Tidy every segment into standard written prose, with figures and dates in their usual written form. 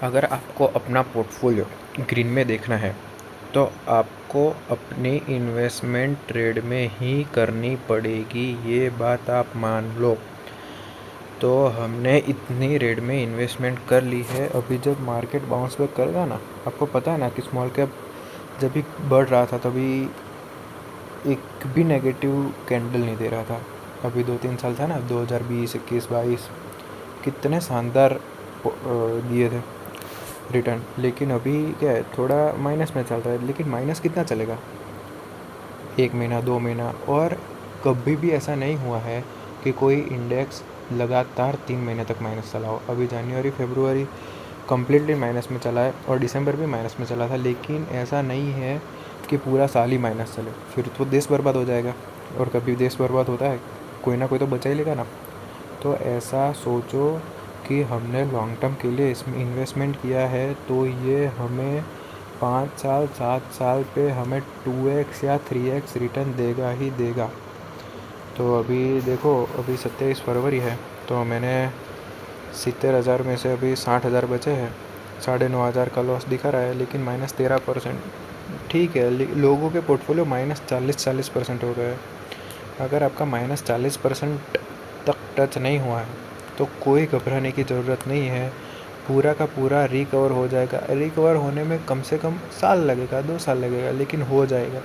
अगर आपको अपना पोर्टफोलियो ग्रीन में देखना है तो आपको अपनी इन्वेस्टमेंट ट्रेड में ही करनी पड़ेगी, ये बात आप मान लो। तो हमने इतनी रेड में इन्वेस्टमेंट कर ली है। अभी जब मार्केट बाउंस बैक करेगा ना, आपको पता है ना कि स्मॉल कैप जब भी बढ़ रहा था तभी एक भी नेगेटिव कैंडल नहीं दे रहा था। अभी 2-3 साल था ना, 2020, 21, 22 कितने शानदार दिए थे रिटर्न। लेकिन अभी क्या है, थोड़ा माइनस में चल रहा है। लेकिन माइनस कितना चलेगा, 1 महीना 2 महीना। और कभी भी ऐसा नहीं हुआ है कि कोई इंडेक्स लगातार 3 महीने तक माइनस चला हो। अभी जनवरी फरवरी कम्प्लीटली माइनस में चला है और दिसंबर भी माइनस में चला था। लेकिन ऐसा नहीं है कि पूरा साल ही माइनस चले, फिर तो देश बर्बाद हो जाएगा। और कभी देश बर्बाद होता है, कोई ना कोई तो बचा ही लेगा ना। तो ऐसा सोचो कि हमने लॉन्ग टर्म के लिए इसमें इन्वेस्टमेंट किया है, तो ये हमें 5 साल 7 साल पे हमें 2x या 3x रिटर्न देगा ही देगा। तो अभी देखो, अभी 27 फरवरी है, तो मैंने 70,000 में से अभी 60,000 बचे हैं। 9,500 का लॉस दिखा रहा है, लेकिन -13%। ठीक है, लोगों के पोर्टफोलियो -40% हो गए। अगर आपका -40% तक टच नहीं हुआ है तो कोई घबराने की ज़रूरत नहीं है। पूरा का पूरा रिकवर हो जाएगा। रिकवर होने में कम से कम साल लगेगा, 2 साल लगेगा, लेकिन हो जाएगा।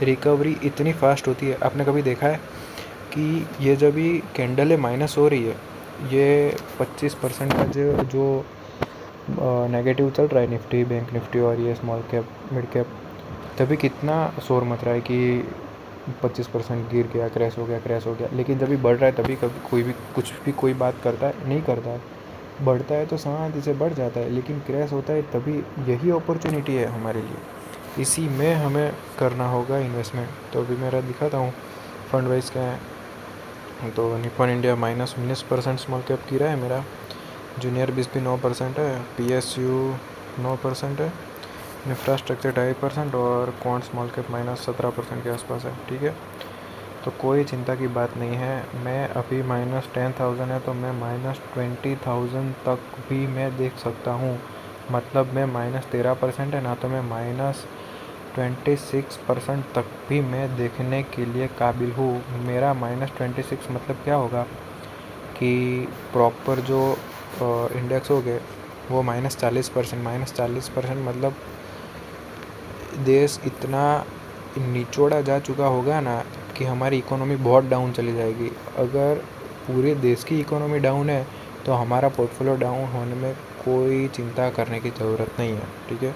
रिकवरी इतनी फास्ट होती है। आपने कभी देखा है कि ये जब भी कैंडल है माइनस हो रही है, ये 25% का जो नेगेटिव चल रहा है निफ्टी, बैंक निफ्टी और ये स्मॉल कैप मिड कैप, तभी कितना शोर मच रहा है कि 25% गिर गया, क्रैश हो गया, क्रैश हो गया। लेकिन जब भी बढ़ रहा है तभी कभी कोई भी कुछ भी कोई बात करता है नहीं करता है। बढ़ता है तो शांति से बढ़ जाता है, लेकिन क्रैश होता है तभी। यही अपॉर्चुनिटी है हमारे लिए, इसी में हमें करना होगा इन्वेस्टमेंट। तो अभी मेरा दिखाता हूँ फंड वाइज क्या है। तो निप्पॉन इंडिया -19% स्मॉल कैप गिरा है मेरा। जूनियर बिस भी 9% है। PSU 9% है। इंफ्रास्ट्रक्चर 2.5% और क्वांट स्मॉल कैप -17% के आसपास है। ठीक है, तो कोई चिंता की बात नहीं है। मैं अभी -10,000 है, तो मैं -20,000 तक भी मैं देख सकता हूँ। मतलब मैं -13% है ना, तो मैं -26% तक भी मैं देखने के लिए काबिल हूँ। मेरा -26 मतलब क्या होगा कि प्रॉपर जो इंडेक्स हो गए वो -40%। -40% मतलब देश इतना निचोड़ा जा चुका होगा ना कि हमारी इकोनॉमी बहुत डाउन चली जाएगी। अगर पूरे देश की इकोनॉमी डाउन है तो हमारा पोर्टफोलियो डाउन होने में कोई चिंता करने की ज़रूरत नहीं है। ठीक है।